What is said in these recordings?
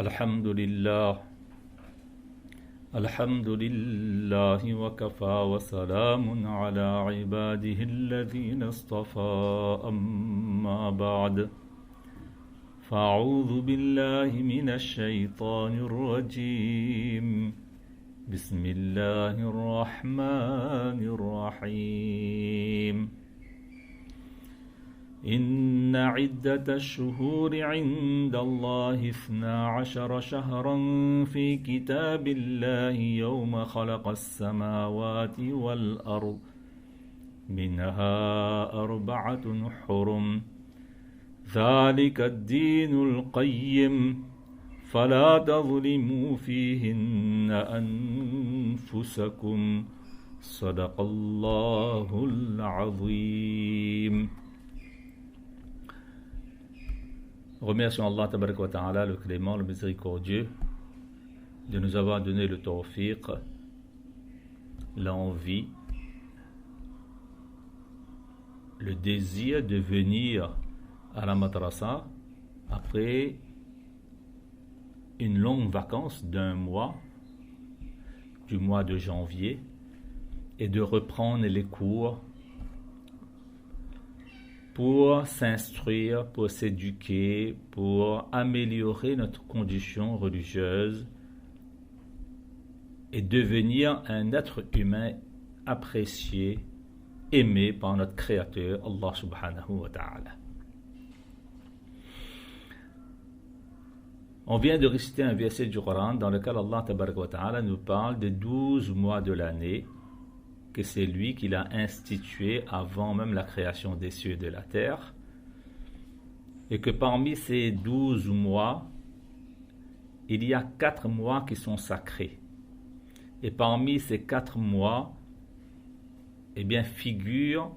الحمد لله الحمد لله وكفى وسلام على عباده الذين اصطفى أما بعد فأعوذ بالله من الشيطان الرجيم بسم الله الرحمن الرحيم إن عدة الشهور عند الله 12 شهرا في كتاب الله يوم خلق السماوات والأرض منها 4 حرم ذلك الدين القيم فلا تظلموا فيهن أنفسكم صدق الله العظيم. Remercions Allah tabarak wa ta'ala, le clément, le miséricordieux, de nous avoir donné le tawfiq, l'envie, le désir de venir à la madrasa après une longue vacance d'1 mois, du mois de janvier, et de reprendre les cours pour s'instruire, pour s'éduquer, pour améliorer notre condition religieuse et devenir un être humain apprécié, aimé par notre Créateur, Allah subhanahu wa ta'ala. On vient de réciter un verset du Coran dans lequel Allah tabaraka wa ta'ala nous parle des 12 mois de l'année, que c'est lui qui l'a institué avant même la création des cieux et de la terre, et que parmi ces 12 mois, il y a 4 mois qui sont sacrés. Et parmi ces 4 mois, eh bien, figure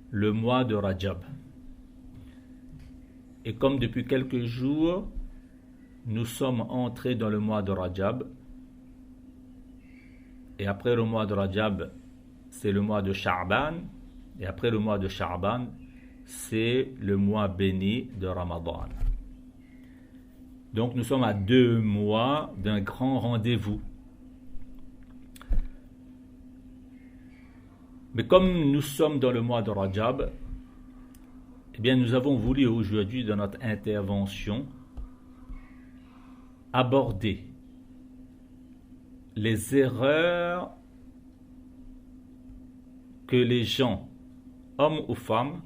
le mois de Rajab. Et comme depuis quelques jours, nous sommes entrés dans le mois de Rajab, et après le mois de Rajab, c'est le mois de Sha'ban, et après le mois de Sha'ban, c'est le mois béni de Ramadan. Donc nous sommes à 2 mois d'un grand rendez-vous. Mais comme nous sommes dans le mois de Rajab, eh bien nous avons voulu aujourd'hui dans notre intervention aborder les erreurs que les gens, hommes ou femmes,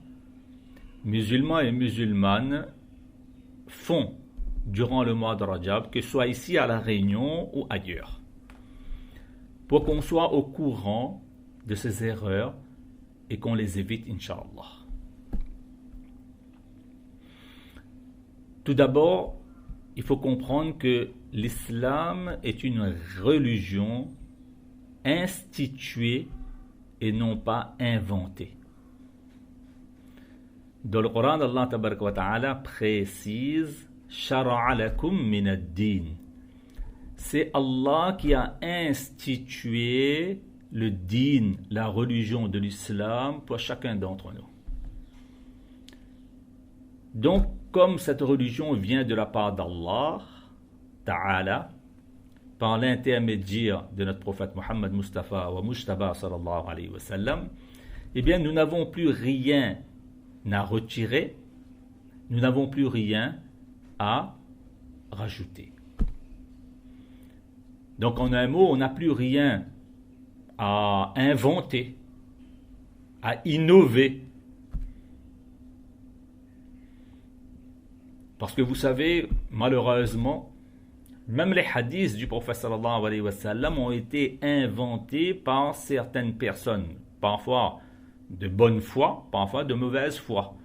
musulmans et musulmanes, font durant le mois de Rajab, que ce soit ici à La Réunion ou ailleurs, pour qu'on soit au courant de ces erreurs et qu'on les évite, Inch'Allah. Tout d'abord, il faut comprendre que l'islam est une religion instituée et non pas inventée. Dans le Coran, Allah tabaraka wa ta'ala précise Shara'a lakum min ad-din. C'est Allah qui a institué le din, la religion de l'islam pour chacun d'entre nous. Donc, comme cette religion vient de la part d'Allah Ta'ala, par l'intermédiaire de notre prophète Muhammad Mustafa wa Mujtaba sallallahu alayhi wa sallam, eh bien nous n'avons plus rien à retirer, nous n'avons plus rien à rajouter. Donc en un mot, on n'a plus rien à inventer, à innover. Parce que vous savez, malheureusement, même les hadiths du prophète sallallahu alayhi wa sallam ont été inventés par certaines personnes, parfois de bonne foi, parfois de mauvaise foi.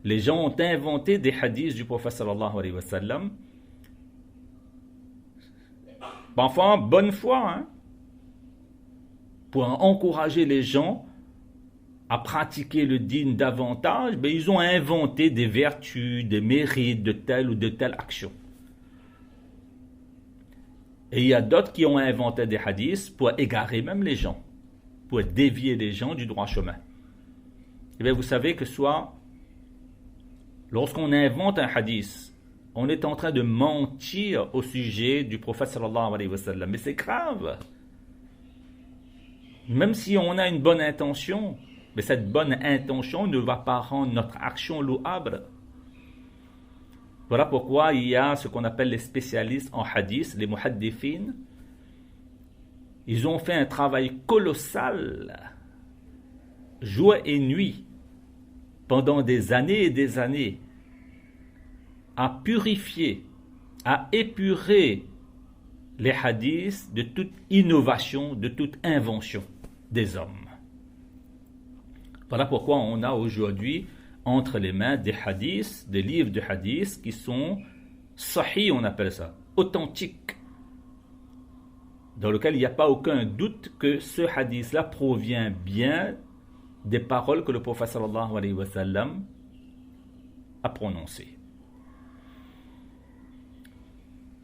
Les gens ont inventé des hadiths du prophète sallallahu alayhi wa sallam, parfois bonne foi, pour encourager les gens à pratiquer le dîn davantage, mais ils ont inventé des vertus, des mérites de telle ou de telle action. Et il y a d'autres qui ont inventé des hadiths pour égarer même les gens, pour dévier les gens du droit chemin. Et bien vous savez que soit lorsqu'on invente un hadith, on est en train de mentir au sujet du prophète sallallahu alayhi wa sallam. Mais c'est grave. Même si on a une bonne intention, mais cette bonne intention ne va pas rendre notre action louable. Voilà pourquoi il y a ce qu'on appelle les spécialistes en hadith, les muhaddithin. Ils ont fait un travail colossal, jour et nuit, pendant des années et des années, à purifier, à épurer les hadiths de toute innovation, de toute invention des hommes. Voilà pourquoi on a aujourd'hui entre les mains des hadiths, des livres de hadiths qui sont sahih, on appelle ça, authentiques, dans lequel il n'y a pas aucun doute que ce hadith-là provient bien des paroles que le prophète sallallahu alayhi wa sallam a prononcées.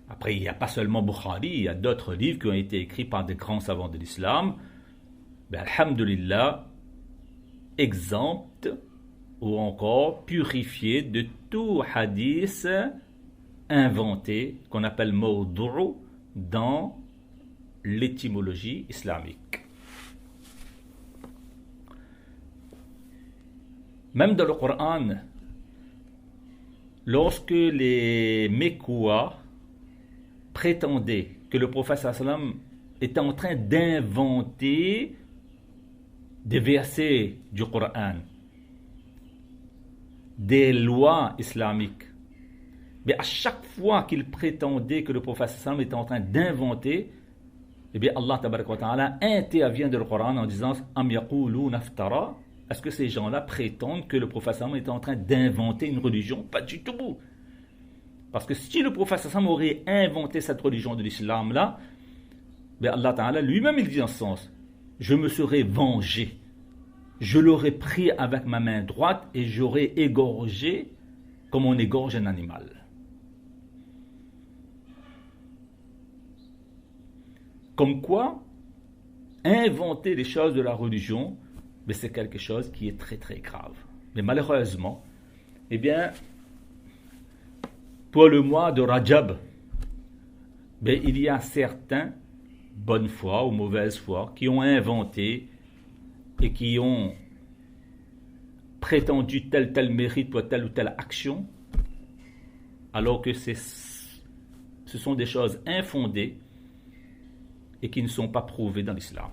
Après, il n'y a pas seulement Bukhari, il y a d'autres livres qui ont été écrits par des grands savants de l'islam. Ben, alhamdulillah, exempt ou encore purifié de tout hadith inventé, qu'on appelle mawdu'u dans l'étymologie islamique. Même dans le Coran, lorsque les Mécois prétendaient que le prophète sallallahu alayhi wa sallam était en train d'inventer des versets du Coran, des lois islamiques, mais à chaque fois qu'ils prétendaient que le prophète sallallahu alayhi wa sallam était en train d'inventer, eh bien Allah tabaraka wa ta'ala intervient dans le Coran en disant Am yaquluna iftara. Est-ce que ces gens-là prétendent que le prophète sallallahu alayhi wa sallam est en train d'inventer une religion? Pas du tout. Parce que si le prophète sallallahu alayhi wa sallam aurait inventé cette religion de l'islam là, bien Allah ta'ala lui-même il dit dans ce sens, je me serais vengé, je l'aurais pris avec ma main droite et j'aurais égorgé comme on égorge un animal. Comme quoi, inventer les choses de la religion, mais c'est quelque chose qui est très très grave. Mais malheureusement, eh bien, pour le mois de Rajab, ben, il y a certains, bonne foi ou mauvaise foi, qui ont inventé et qui ont prétendu tel mérite pour telle ou telle action, alors que ce sont des choses infondées et qui ne sont pas prouvées dans l'islam.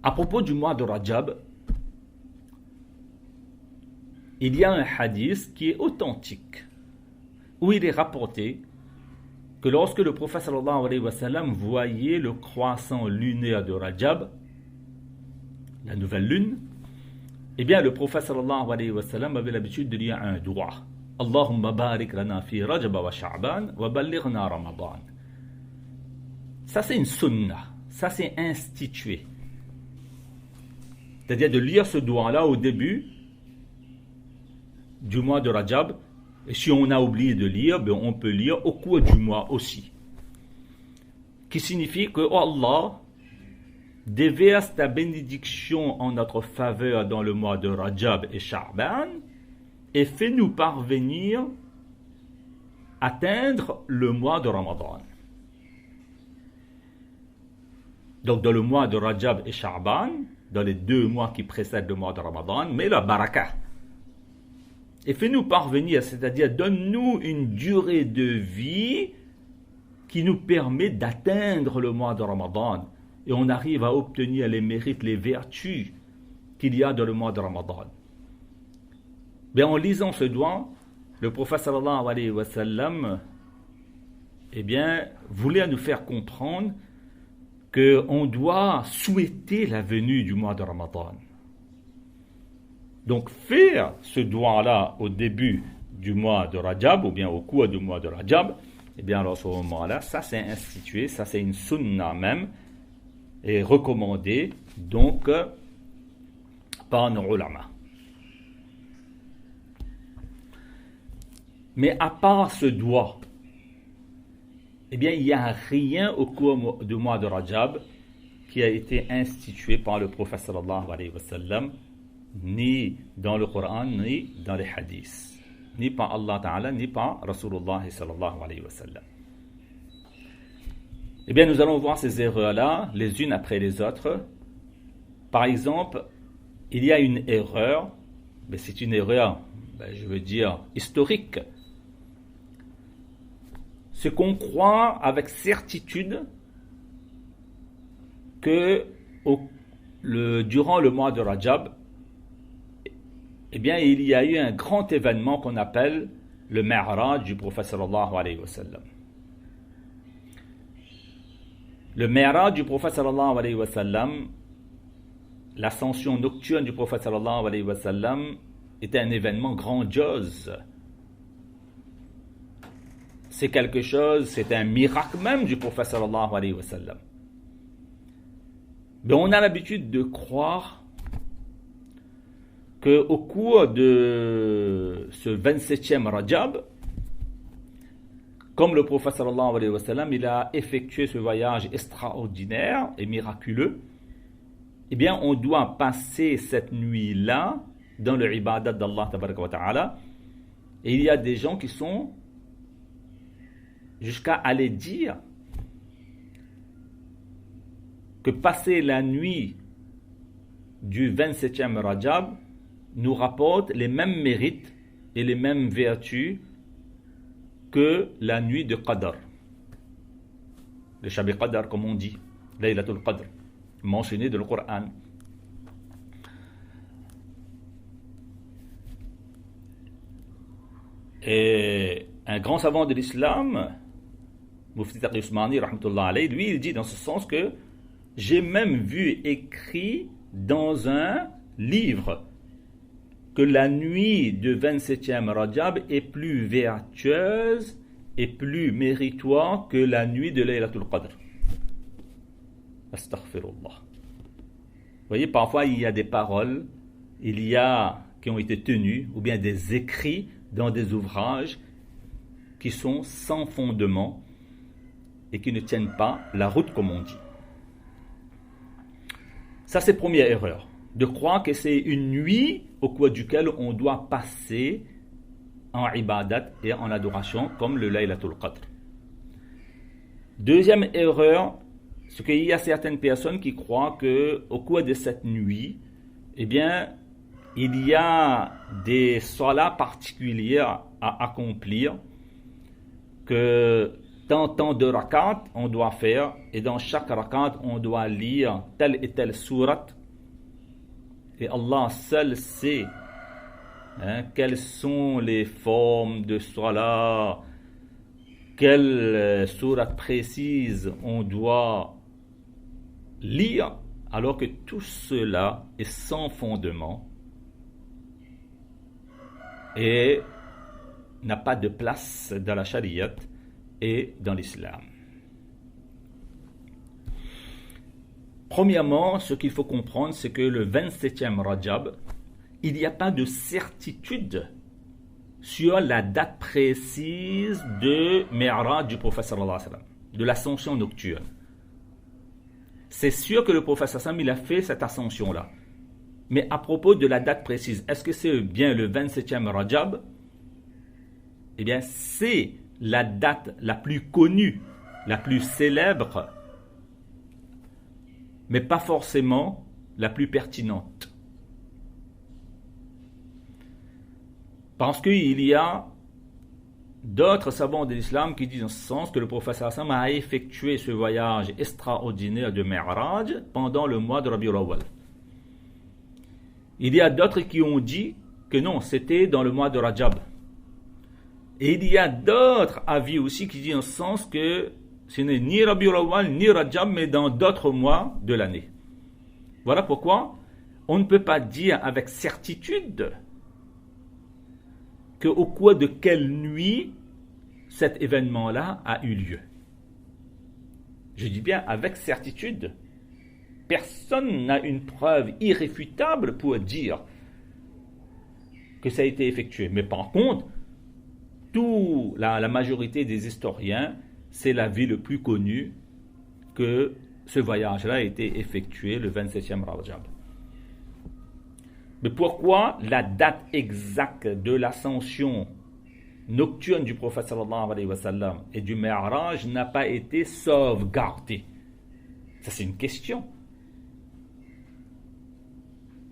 À propos du mois de Rajab, il y a un hadith qui est authentique, où il est rapporté que lorsque le prophète sallallahu alayhi wa sallam voyait le croissant lunaire de Rajab, la nouvelle lune, eh bien le prophète sallallahu alayhi wa sallam avait l'habitude de lire un doua. Allahumma barik lana fi Rajab wa Sha'ban wa ballighna Ramadan. Ça c'est une sunnah, ça c'est institué. C'est-à-dire de lire ce doua-là au début du mois de Rajab. Et si on a oublié de lire, ben on peut lire au cours du mois aussi. Qui signifie que, oh Allah, déverse ta bénédiction en notre faveur dans le mois de Rajab et Sha'ban et fais-nous parvenir atteindre le mois de Ramadan. Donc dans le mois de Rajab et Sha'ban, dans les 2 mois qui précèdent le mois de Ramadan, mais la baraka. Et fais-nous parvenir, c'est-à-dire donne-nous une durée de vie qui nous permet d'atteindre le mois de Ramadan. Et on arrive à obtenir les mérites, les vertus qu'il y a dans le mois de Ramadan. Bien, en lisant ce doigt, le prophète sallallahu alayhi wa sallam, eh bien, voulait nous faire comprendre qu'on doit souhaiter la venue du mois de Ramadan. Donc faire ce doigt-là au début du mois de Rajab ou bien au cours du mois de Rajab, eh bien alors à ce moment-là, ça c'est institué, ça c'est une sunna même, et recommandé donc par nos ulama. Mais à part ce doigt, eh bien il n'y a rien au cours du mois de Rajab qui a été institué par le prophète sallallahu alayhi wa sallam, ni dans le Coran, ni dans les hadiths. ni par Allah Ta'ala, ni par Rasulullah sallallahu alayhi wa sallam. Eh bien, nous allons voir ces erreurs-là, les unes après les autres. Par exemple, il y a une erreur, mais c'est une erreur, je veux dire, historique. Ce qu'on croit avec certitude que durant le mois de Rajab, eh bien, il y a eu un grand événement qu'on appelle le Mi'raj du prophète sallallahu alayhi wa sallam. Le Mi'raj du prophète sallallahu alayhi wa sallam, l'ascension nocturne du prophète sallallahu alayhi wa sallam, était un événement grandiose. C'est quelque chose, c'est un miracle même du prophète sallallahu alayhi wa sallam. Mais on a l'habitude de croire qu'au cours de ce 27e Rajab, comme le prophète sallallahu alayhi wa sallam, il a effectué ce voyage extraordinaire et miraculeux, eh bien, on doit passer cette nuit-là dans le ibadat d'Allah tabaraka wa ta'ala. Et il y a des gens qui sont jusqu'à aller dire que passer la nuit du 27e Rajab nous rapporte les mêmes mérites et les mêmes vertus que la nuit de Qadr. Le Shab Qadr, comme on dit, Laylatul Qadr, mentionné dans le Coran. Et un grand savant de l'islam, Mufti Taqi Usmani, rahmatullah alayhi, lui, il dit dans ce sens que j'ai même vu écrit dans un livre que la nuit du 27e Rajab est plus vertueuse et plus méritoire que la nuit de Laylatul Qadr. Astaghfirullah. Vous voyez, parfois il y a des paroles, qui ont été tenues, ou bien des écrits dans des ouvrages qui sont sans fondement et qui ne tiennent pas la route, comme on dit. Ça, c'est la première erreur, de croire que c'est une nuit au cours duquel on doit passer en ibadat et en adoration, comme le Laylatul Qadr. Deuxième erreur, c'est qu'il y a certaines personnes qui croient qu'au cours de cette nuit, eh bien, il y a des salats particulières à accomplir, que dans tant de rakat on doit faire, et dans chaque rakat on doit lire telle et telle sourate, et Allah seul sait quelles sont les formes de salat, quelle sourate précise on doit lire, alors que tout cela est sans fondement et n'a pas de place dans la charia et dans l'islam. Premièrement, ce qu'il faut comprendre, c'est que le 27e Rajab, il n'y a pas de certitude sur la date précise de Mi'raj du prophète sallallahu alayhi wa sallam, de l'ascension nocturne. C'est sûr que le prophète sallallahu alayhi wa sallam, il a fait cette ascension-là. Mais à propos de la date précise, est-ce que c'est bien le 27e Rajab? Eh bien, c'est la date la plus connue, la plus célèbre, mais pas forcément la plus pertinente. Parce qu'il y a d'autres savants de l'islam qui disent en ce sens que le prophète sallallahu alayhi wa sallam a effectué ce voyage extraordinaire de Mi'raj pendant le mois de Rabiul Awwal. Il y a d'autres qui ont dit que non, c'était dans le mois de Rajab. Et il y a d'autres avis aussi qui disent en ce sens que ce n'est ni Rabiul Awwal ni Rajab, mais dans d'autres mois de l'année. Voilà pourquoi on ne peut pas dire avec certitude qu'au cours de quelle nuit cet événement-là a eu lieu. Je dis bien avec certitude. Personne n'a une preuve irréfutable pour dire que ça a été effectué. Mais par contre, la majorité des historiens, c'est l'avis le plus connu que ce voyage-là a été effectué le 27e Rajab. Mais pourquoi la date exacte de l'ascension nocturne du prophète sallallahu alayhi wa sallam et du Mi'raj n'a pas été sauvegardée? Ça, c'est une question.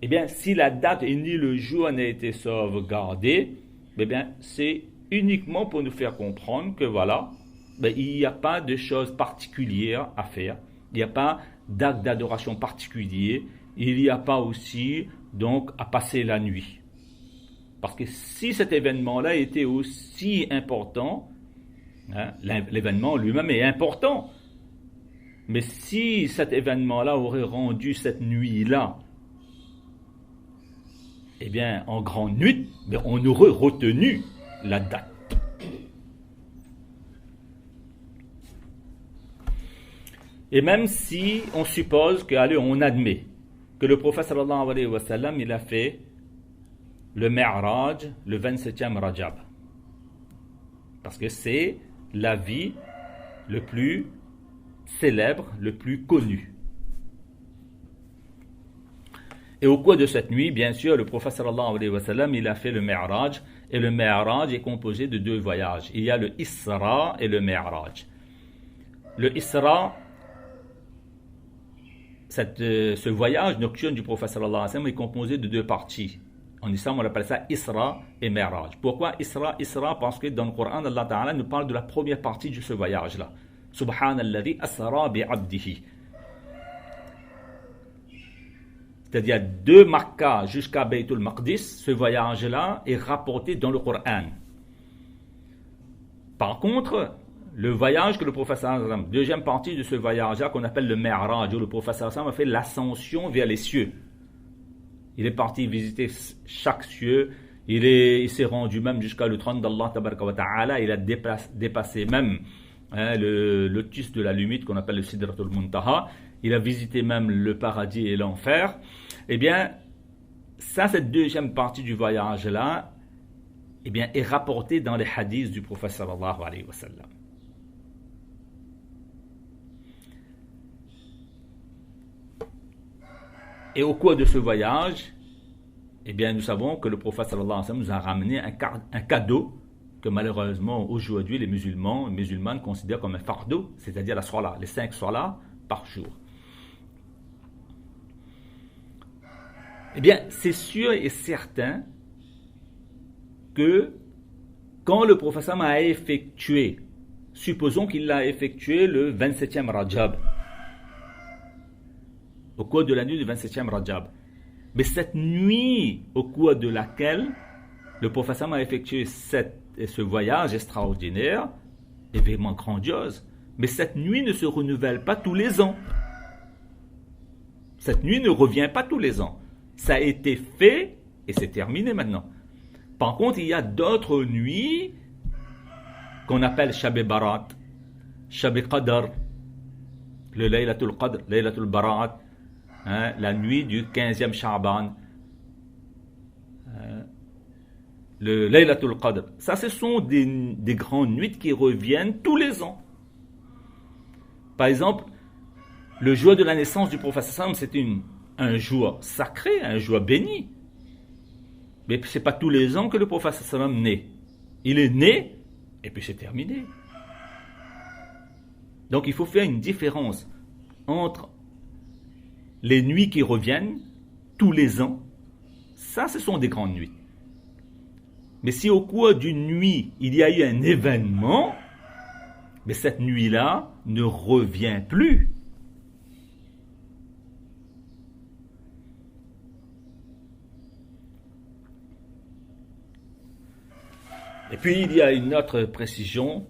Eh bien, si la date et ni le jour n'a été sauvegardé, eh bien, c'est uniquement pour nous faire comprendre que voilà, il n'y a pas de choses particulières à faire. Il n'y a pas d'acte d'adoration particulier. Il n'y a pas aussi, donc, à passer la nuit. Parce que si cet événement-là était aussi important, l'événement lui-même est important. Mais si cet événement-là aurait rendu cette nuit-là, eh bien, en grande nuit, on aurait retenu la date. Et même si on suppose on admet que le prophète sallallahu alayhi wa sallam, il a fait le Mi'raj le 27e Rajab. Parce que c'est la vie le plus célèbre, le plus connu. Et au cours de cette nuit, bien sûr, le prophète sallallahu alayhi wa sallam, il a fait le Mi'raj. Et le Mi'raj est composé de deux voyages. Il y a le Isra et le Mi'raj. Le Isra, ce voyage nocturne du prophète sallallahu alayhi wa sallam est composé de deux parties. En islam, on appelle ça Isra et Mi'raj. Pourquoi Isra? Isra, parce que dans le Coran, Allah Ta'ala nous parle de la première partie de ce voyage-là. Subhanalladhi asra bi'abdihi. C'est-à-dire de Makkah jusqu'à Baytul Maqdis, ce voyage-là est rapporté dans le Coran. Par contre, le voyage que le prophète sallallahu alayhi wa sallam, deuxième partie de ce voyage-là qu'on appelle le Mi'raj, où le prophète sallallahu alayhi wa sallam a fait l'ascension vers les cieux. Il est parti visiter chaque cieux, il s'est rendu même jusqu'à le trône d'Allah tabaraka wa ta'ala, il a dépassé même le lotus de la limite qu'on appelle le Sidratul Muntaha. Il a visité même le paradis et l'enfer. Eh bien, ça, cette deuxième partie du voyage-là, eh bien, est rapportée dans les hadiths du prophète sallallahu alayhi wa sallam. Et au cours de ce voyage, eh bien, nous savons que le prophète sallallahu alayhi wa sallam nous a ramené un cadeau que malheureusement, aujourd'hui, les musulmans considèrent comme un fardeau, c'est-à-dire la salat, les 5 salats par jour. Eh bien, c'est sûr et certain que quand le prophète a effectué, supposons qu'il l'a effectué le 27e Rajab, au cours de la nuit du 27e Rajab, mais cette nuit au cours de laquelle le prophète a effectué ce voyage extraordinaire est vraiment grandiose, mais cette nuit ne se renouvelle pas tous les ans. Cette nuit ne revient pas tous les ans. Ça a été fait et c'est terminé maintenant. Par contre, il y a d'autres nuits qu'on appelle Shab Barat, Shab Qadr, le Laylatul Qadr, Laylatul Barat, la nuit du 15e Sha'ban, le Laylatul Qadr. Ça, ce sont des grandes nuits qui reviennent tous les ans. Par exemple, le jour de la naissance du prophète sallam, c'est un jour sacré, un jour béni. Mais ce n'est pas tous les ans que le prophète sallam naît. Il est né et puis c'est terminé. Donc il faut faire une différence entre les nuits qui reviennent tous les ans. Ça, ce sont des grandes nuits. Mais si au cours d'une nuit, il y a eu un événement, mais cette nuit-là ne revient plus. Et puis, il y a une autre précision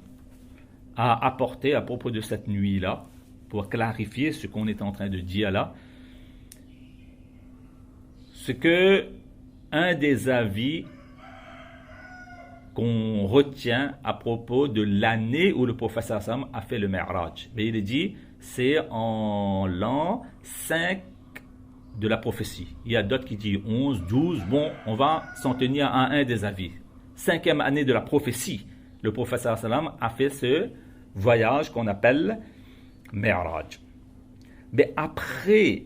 à apporter à propos de cette nuit-là, pour clarifier ce qu'on est en train de dire là. C'est que un des avis qu'on retient à propos de l'année où le prophète sallam a fait le Mi'raj. Mais il est dit, c'est en l'an 5 de la prophétie. Il y a d'autres qui disent 11, 12. Bon, on va s'en tenir à un des avis. 5e année de la prophétie, le prophète sallam a fait ce voyage qu'on appelle Mi'raj. Mais après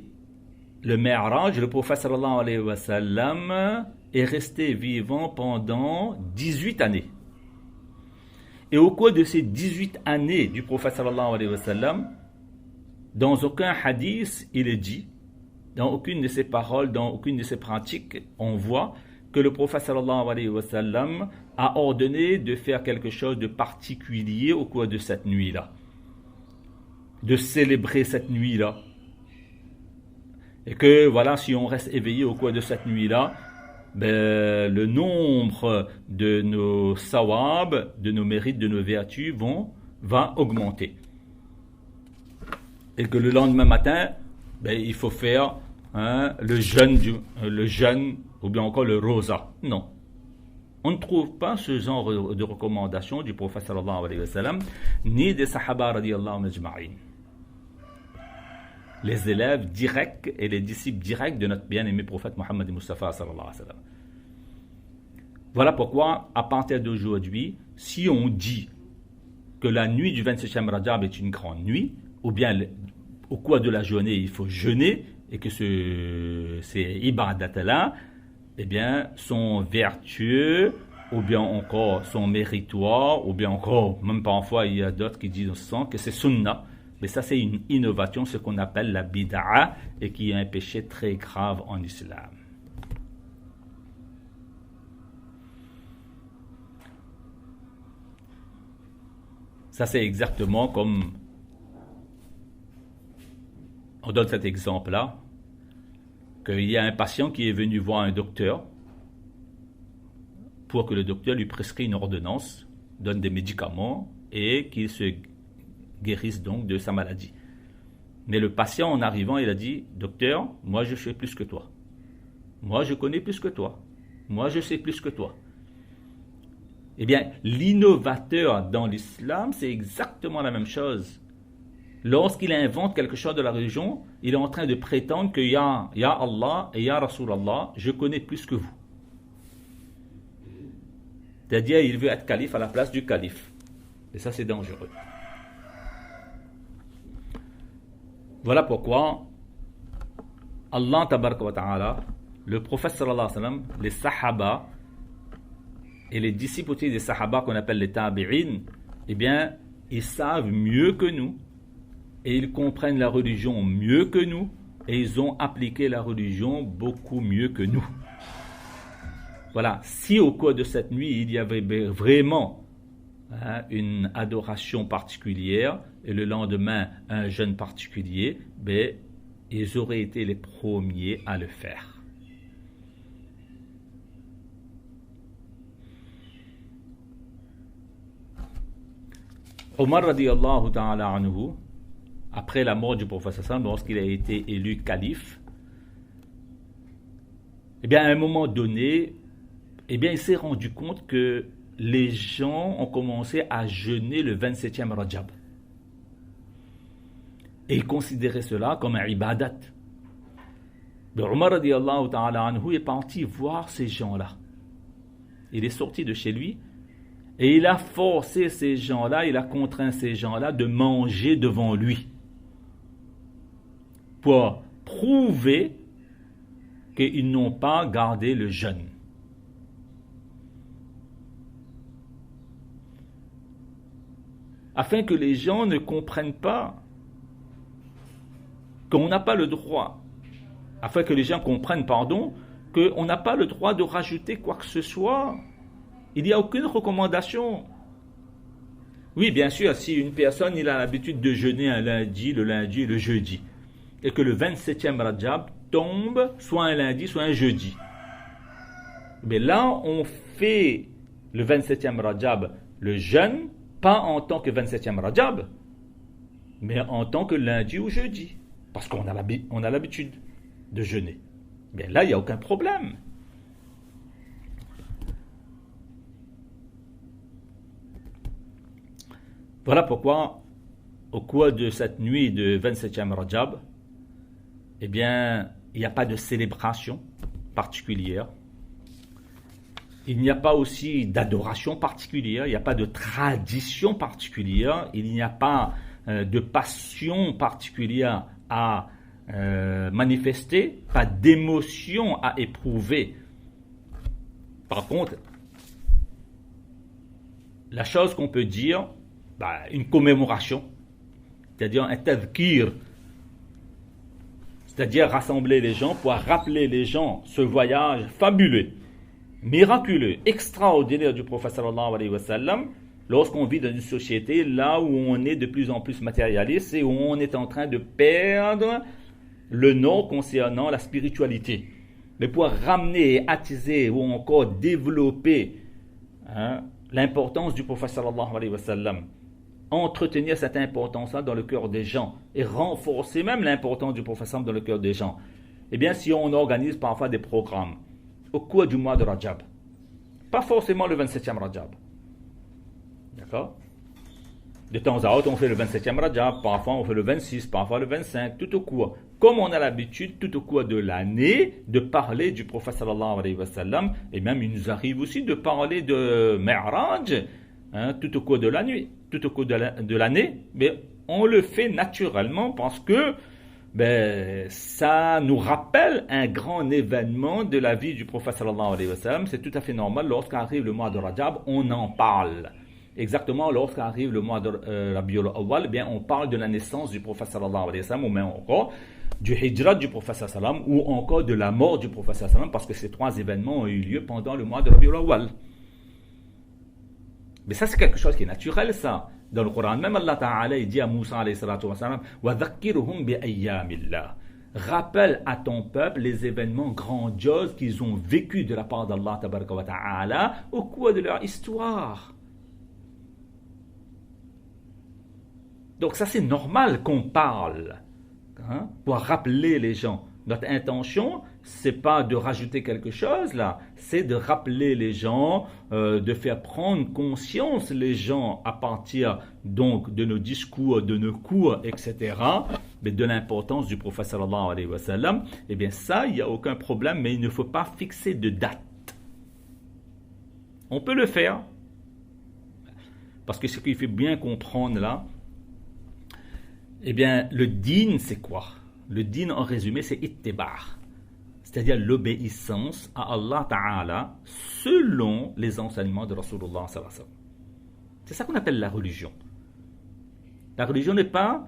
le Mi'raj, le prophète sallallahu alayhi wa sallam est resté vivant pendant 18 années. Et au cours de ces 18 années du prophète sallallahu alayhi wa sallam, dans aucun hadith il est dit, dans aucune de ses paroles, dans aucune de ses pratiques, on voit que le prophète sallallahu alayhi wa sallam a ordonné de faire quelque chose de particulier au cours de cette nuit-là, de célébrer cette nuit-là. Et que voilà, si on reste éveillé au cours de cette nuit-là, ben, le nombre de nos sawab, de nos mérites, de nos vertus va augmenter. Et que le lendemain matin, ben, il faut faire le jeûne ou bien encore le rosa. Non. On ne trouve pas ce genre de recommandation du prophète sallallahu alayhi wa sallam, ni des sahaba radiyallahu majma'in. Les élèves directs et les disciples directs de notre bien-aimé prophète Mohammed Mustafa sallallahu alayhi wa sallam. Voilà pourquoi, à partir d'aujourd'hui, si on dit que la nuit du 27e Rajab est une grande nuit, ou bien au cours de la journée il faut jeûner, et que ces ibadats-là, eh bien, sont vertueux, ou bien encore sont méritoires, ou bien encore, même parfois il y a d'autres qui disent au sens que c'est sunnah. Mais ça, c'est une innovation, ce qu'on appelle la bid'a, et qui est un péché très grave en islam. Ça, c'est exactement comme... On donne cet exemple-là, qu'il y a un patient qui est venu voir un docteur pour que le docteur lui prescrit une ordonnance, donne des médicaments et qu'il se guérisse donc de sa maladie. Mais le patient, en arrivant, il a dit « Docteur, moi je sais plus que toi. Moi je connais plus que toi. Moi je sais plus que toi. » Eh bien, l'innovateur dans l'islam, c'est exactement la même chose. Lorsqu'il invente quelque chose de la religion, il est en train de prétendre que ya Allah et ya Rasulallah, je connais plus que vous. C'est-à-dire, il veut être calife à la place du calife. Et ça, c'est dangereux. Voilà pourquoi Allah tabaraka wa ta'ala, le prophète sallallahu alayhi wa sallam, les sahaba et les disciples des sahaba qu'on appelle les tabi'in, eh bien, ils savent mieux que nous et ils comprennent la religion mieux que nous et ils ont appliqué la religion beaucoup mieux que nous. Voilà, si au cours de cette nuit, il y avait vraiment une adoration particulière et le lendemain un jeûne particulier, ben, ils auraient été les premiers à le faire. Omar radiyallahu ta'ala anhu, après la mort du prophète sallam, lorsqu'il a été élu calife, eh bien, à un moment donné, eh bien, il s'est rendu compte que les gens ont commencé à jeûner le 27e Rajab. Et il considérait cela comme un ibadat. Mais Omar radiyallahu ta'ala anhu est parti voir ces gens-là. Il est sorti de chez lui et il a forcé ces gens-là, il a contraint ces gens-là de manger devant lui pour prouver qu'ils n'ont pas gardé le jeûne. Afin que les gens ne comprennent pas qu'on n'a pas le droit, afin que les gens comprennent, qu'on n'a pas le droit de rajouter quoi que ce soit. Il n'y a aucune recommandation. Oui, bien sûr, si une personne il a l'habitude de jeûner un lundi, le lundi et le jeudi, et que le 27e Rajab tombe soit un lundi, soit un jeudi. Mais là, on fait le 27e Rajab le jeûne, pas en tant que 27e Rajab, mais en tant que lundi ou jeudi. Parce qu'on a l'habitude de jeûner. Bien là, il n'y a aucun problème. Voilà pourquoi, au cours de cette nuit de 27e Rajab, eh bien, il n'y a pas de célébration particulière. Il n'y a pas aussi d'adoration particulière, il n'y a pas de tradition particulière, il n'y a pas de passion particulière à manifester, pas d'émotion à éprouver. Par contre, la chose qu'on peut dire, une commémoration, c'est-à-dire un tadhkir, c'est-à-dire rassembler les gens pour rappeler les gens ce voyage fabuleux, miraculeux, extraordinaire du prophète sallallahu alayhi wa sallam, lorsqu'on vit dans une société là où on est de plus en plus matérialiste et où on est en train de perdre le nom concernant la spiritualité. Mais pour ramener, attiser ou encore développer l'importance du prophète sallallahu alayhi wa sallam, entretenir cette importance-là dans le cœur des gens et renforcer même l'importance du prophète sallallahu dans le cœur des gens. Eh bien, si on organise parfois des programmes au cours du mois de Rajab, pas forcément le 27e Rajab, d'accord? De temps à autre, on fait le 27e Rajab, parfois on fait le 26, parfois le 25, tout au cours. Comme on a l'habitude, tout au cours de l'année, de parler du prophète sallallahu alayhi wa sallam, et même il nous arrive aussi de parler de Mi'raj, tout au cours de la nuit, tout au cours de l'année, mais on le fait naturellement parce que ça nous rappelle un grand événement de la vie du prophète sallallahu alayhi wa sallam. C'est tout à fait normal, lorsqu'arrive le mois de Rajab, on en parle. Exactement, lorsqu'arrive le mois de Rabiul Awwal, on parle de la naissance du prophète sallallahu alayhi wa sallam, ou même encore du hijrat du prophète sallallahu alayhi wa sallam, ou encore de la mort du prophète sallallahu alayhi wa sallam, parce que ces trois événements ont eu lieu pendant le mois de Rabiul Awwal. Mais ça, c'est quelque chose qui est naturel, ça. Dans le Coran, même Allah Ta'ala, il dit à Moussa alayhi salatu wa sallam, وَذَكِّرْهُمْ بِأَيَّامِ اللَّهِ. Rappelle à ton peuple les événements grandioses qu'ils ont vécus de la part d'Allah Tabaraka wa Ta'ala au cours de leur histoire. Donc ça, c'est normal qu'on parle pour rappeler les gens. Notre intention, c'est pas de rajouter quelque chose là, c'est de rappeler les gens, de faire prendre conscience les gens à partir donc de nos discours, de nos cours, etc., mais de l'importance du prophète sallallahu alayhi wa sallam. Eh bien ça, il n'y a aucun problème, mais il ne faut pas fixer de date. On peut le faire, parce que ce qu'il faut bien comprendre là, eh bien le din, c'est quoi? Le din, en résumé, c'est ittiba', c'est-à-dire l'obéissance à Allah Ta'ala selon les enseignements de Rasulullah sallallahu alayhi wa sallam. C'est ça qu'on appelle la religion. La religion n'est pas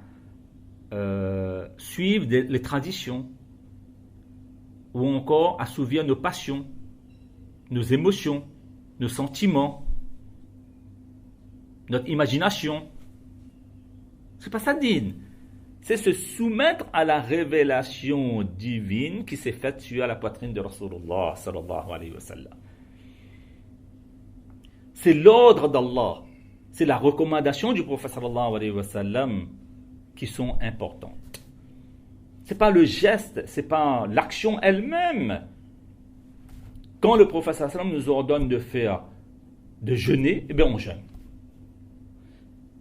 suivre les traditions ou encore assouvir nos passions, nos émotions, nos sentiments, notre imagination. C'est pas ça din. C'est se soumettre à la révélation divine qui s'est faite sur la poitrine de Rasulullah sallallahu alayhi wa sallam. C'est l'ordre d'Allah, c'est la recommandation du prophète sallallahu alayhi wa sallam qui sont importantes. C'est pas le geste, c'est pas l'action elle-même. Quand le prophète sallallahu alayhi wa sallam nous ordonne de jeûner, eh bien on jeûne.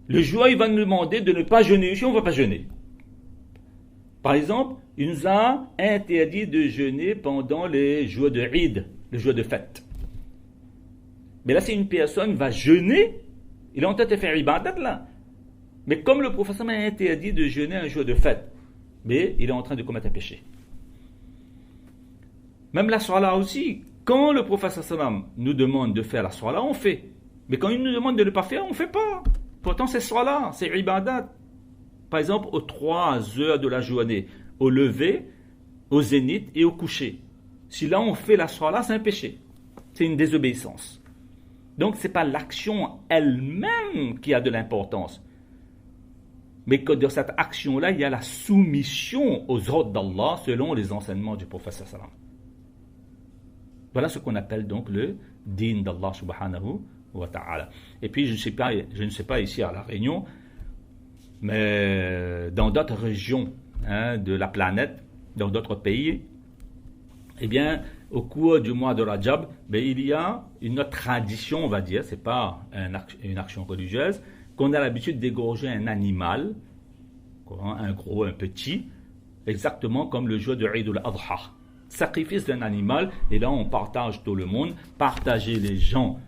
Le jour, il va nous demander de ne pas jeûner. Ici, on ne va pas jeûner. Par exemple, il nous a interdit de jeûner pendant les jours de Eid, les jours de fête. Mais là, si une personne va jeûner, il est en train de faire ibadat là. Mais comme le professeur m'a interdit de jeûner un jour de fête, mais il est en train de commettre un péché. Même la salat aussi, quand le professeur sallam nous demande de faire la salat, on fait. Mais quand il nous demande de ne pas faire, on ne fait pas. Pourtant, c'est salat, c'est ibadat. Par exemple, aux 3 heures de la journée, au lever, au zénith et au coucher. Si là on fait la salat, c'est un péché. C'est une désobéissance. Donc, ce n'est pas l'action elle-même qui a de l'importance. Mais que dans cette action-là, il y a la soumission aux ordres d'Allah selon les enseignements du prophète sallam. Voilà ce qu'on appelle donc le din d'Allah subhanahu wa ta'ala. Et puis, je ne sais pas ici à La Réunion, mais dans d'autres régions de la planète, dans d'autres pays, eh bien, au cours du mois de Rajab, il y a une autre tradition, on va dire, ce n'est pas une action religieuse, qu'on a l'habitude d'égorger un animal, un gros, un petit, exactement comme le jour de Eid al-Adha. Sacrifice d'un animal, et là on partage tout le monde, partager les gens,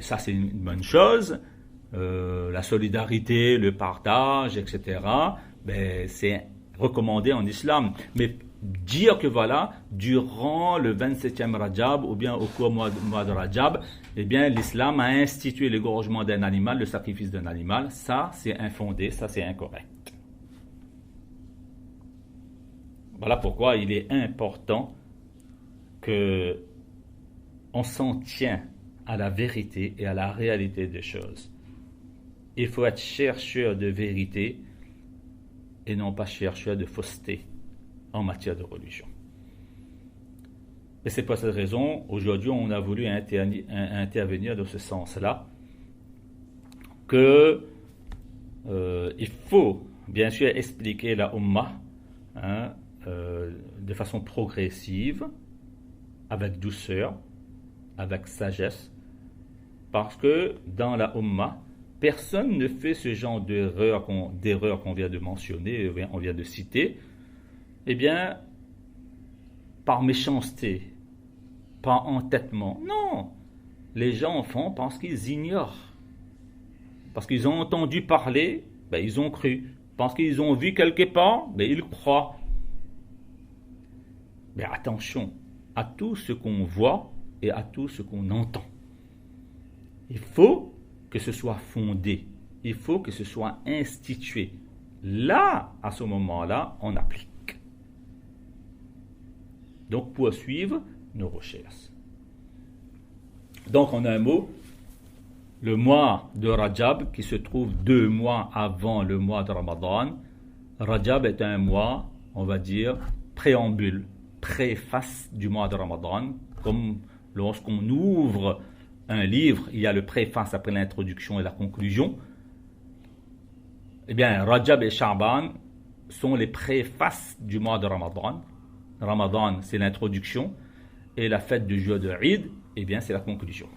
ça c'est une bonne chose, la solidarité, le partage, etc., c'est recommandé en islam. Mais dire que voilà, durant le 27e Rajab ou bien au cours du mois de Rajab, eh bien l'islam a institué l'égorgement d'un animal, le sacrifice d'un animal. Ça, c'est infondé, ça, c'est incorrect. Voilà pourquoi il est important que on s'en tient à la vérité et à la réalité des choses. Il faut être chercheur de vérité et non pas chercheur de fausseté en matière de religion. Et c'est pour cette raison, aujourd'hui, on a voulu intervenir dans ce sens-là, que il faut bien sûr expliquer la Ummah de façon progressive, avec douceur, avec sagesse, parce que dans la Ummah, personne ne fait ce genre d'erreur qu'on vient de mentionner, on vient de citer, eh bien, par méchanceté, par entêtement. Non, les gens en font parce qu'ils ignorent. Parce qu'ils ont entendu parler, ben, ils ont cru. Parce qu'ils ont vu quelque part, ben, ils croient. Mais attention à tout ce qu'on voit et à tout ce qu'on entend. Il faut que ce soit fondé. Il faut que ce soit institué. Là, à ce moment-là, on applique. Donc, poursuivre nos recherches. Donc, en un mot, le mois de Rajab, qui se trouve 2 mois avant le mois de Ramadan, Rajab est un mois, on va dire, préambule, préface du mois de Ramadan, comme lorsqu'on ouvre un livre, il y a le préface après l'introduction et la conclusion. Eh bien, Rajab et Sha'ban sont les préfaces du mois de Ramadan. Ramadan, c'est l'introduction, et la fête du jour de Eid, eh bien, c'est la conclusion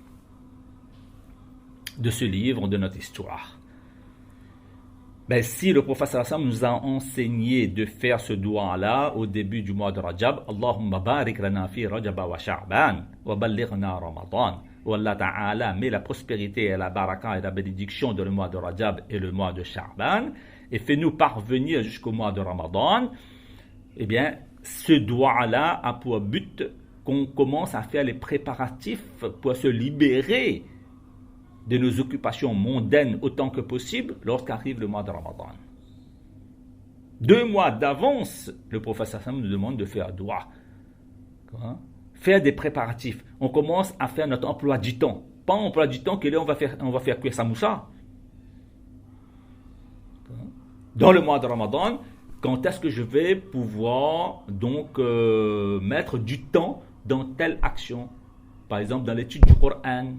de ce livre, de notre histoire. Ben, si le prophète sallallahu nous a enseigné de faire ce doigt-là au début du mois de Rajab, Allahumma barik lana fi Rajab wa Sha'ban wa ballighna Ramadan. Ou Allah Ta'ala met la prospérité et la baraka et la bénédiction dans le mois de Rajab et le mois de Sha'ban et fait-nous parvenir jusqu'au mois de Ramadan. Eh bien, ce doigt-là a pour but qu'on commence à faire les préparatifs pour se libérer de nos occupations mondaines autant que possible lorsqu'arrive le mois de Ramadan. 2 mois d'avance, le prophète sallallahu nous demande de faire doigt. Faire des préparatifs. On commence à faire notre emploi du temps. Pas un emploi du temps que là on va faire cuire samoussa. Dans le mois de Ramadan, quand est-ce que je vais pouvoir donc mettre du temps dans telle action? Par exemple, dans l'étude du Coran.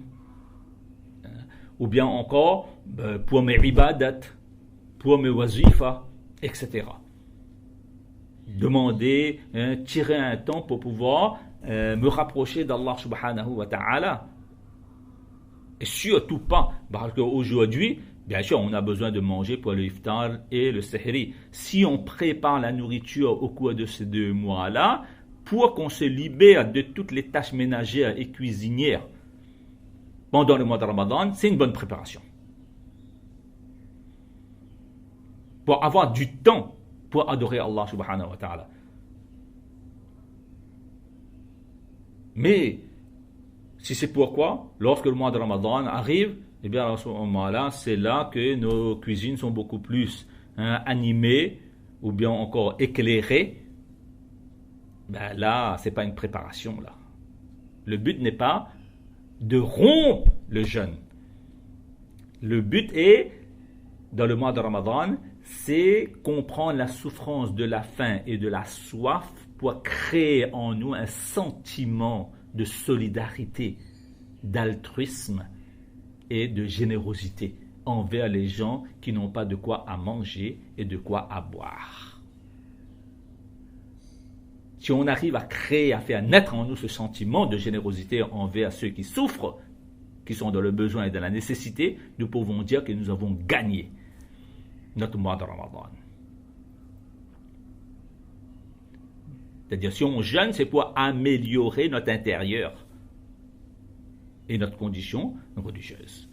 Ou bien encore pour mes ibadat, pour mes wazifa, etc. Demander, tirer un temps pour pouvoir me rapprocher d'Allah subhanahu wa ta'ala. Et surtout pas, parce qu'aujourd'hui, bien sûr, on a besoin de manger pour le iftar et le sehri. Si on prépare la nourriture au cours de ces 2 mois-là, pour qu'on se libère de toutes les tâches ménagères et cuisinières, pendant le mois de Ramadan, c'est une bonne préparation. Pour avoir du temps pour adorer Allah subhanahu wa ta'ala. Mais, si c'est pourquoi, lorsque le mois de Ramadan arrive, eh bien à ce moment-là, c'est là que nos cuisines sont beaucoup plus animées ou bien encore éclairées. Ben là, c'est pas une préparation là. Le but n'est pas de rompre le jeûne. Le but est, dans le mois de Ramadan, c'est comprendre la souffrance de la faim et de la soif pour créer en nous un sentiment de solidarité, d'altruisme et de générosité envers les gens qui n'ont pas de quoi à manger et de quoi à boire. Si on arrive à créer, à faire naître en nous ce sentiment de générosité envers ceux qui souffrent, qui sont dans le besoin et dans la nécessité, nous pouvons dire que nous avons gagné notre mois de Ramadan. C'est-à-dire, si on jeûne, c'est pour améliorer notre intérieur et notre condition religieuse.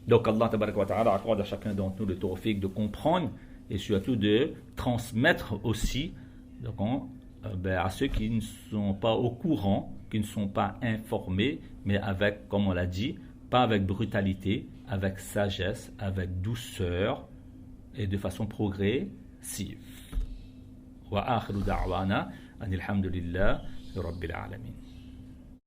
Donc, Allah tabaraka wa ta'ala accorde à chacun d'entre nous le tawfiq de comprendre et surtout de transmettre aussi Donc, à ceux qui ne sont pas au courant, qui ne sont pas informés, mais avec, comme on l'a dit, pas avec brutalité, avec sagesse, avec douceur et de façon progressive. Wa akhiru da'wana anil hamdulillah rabbil alamin.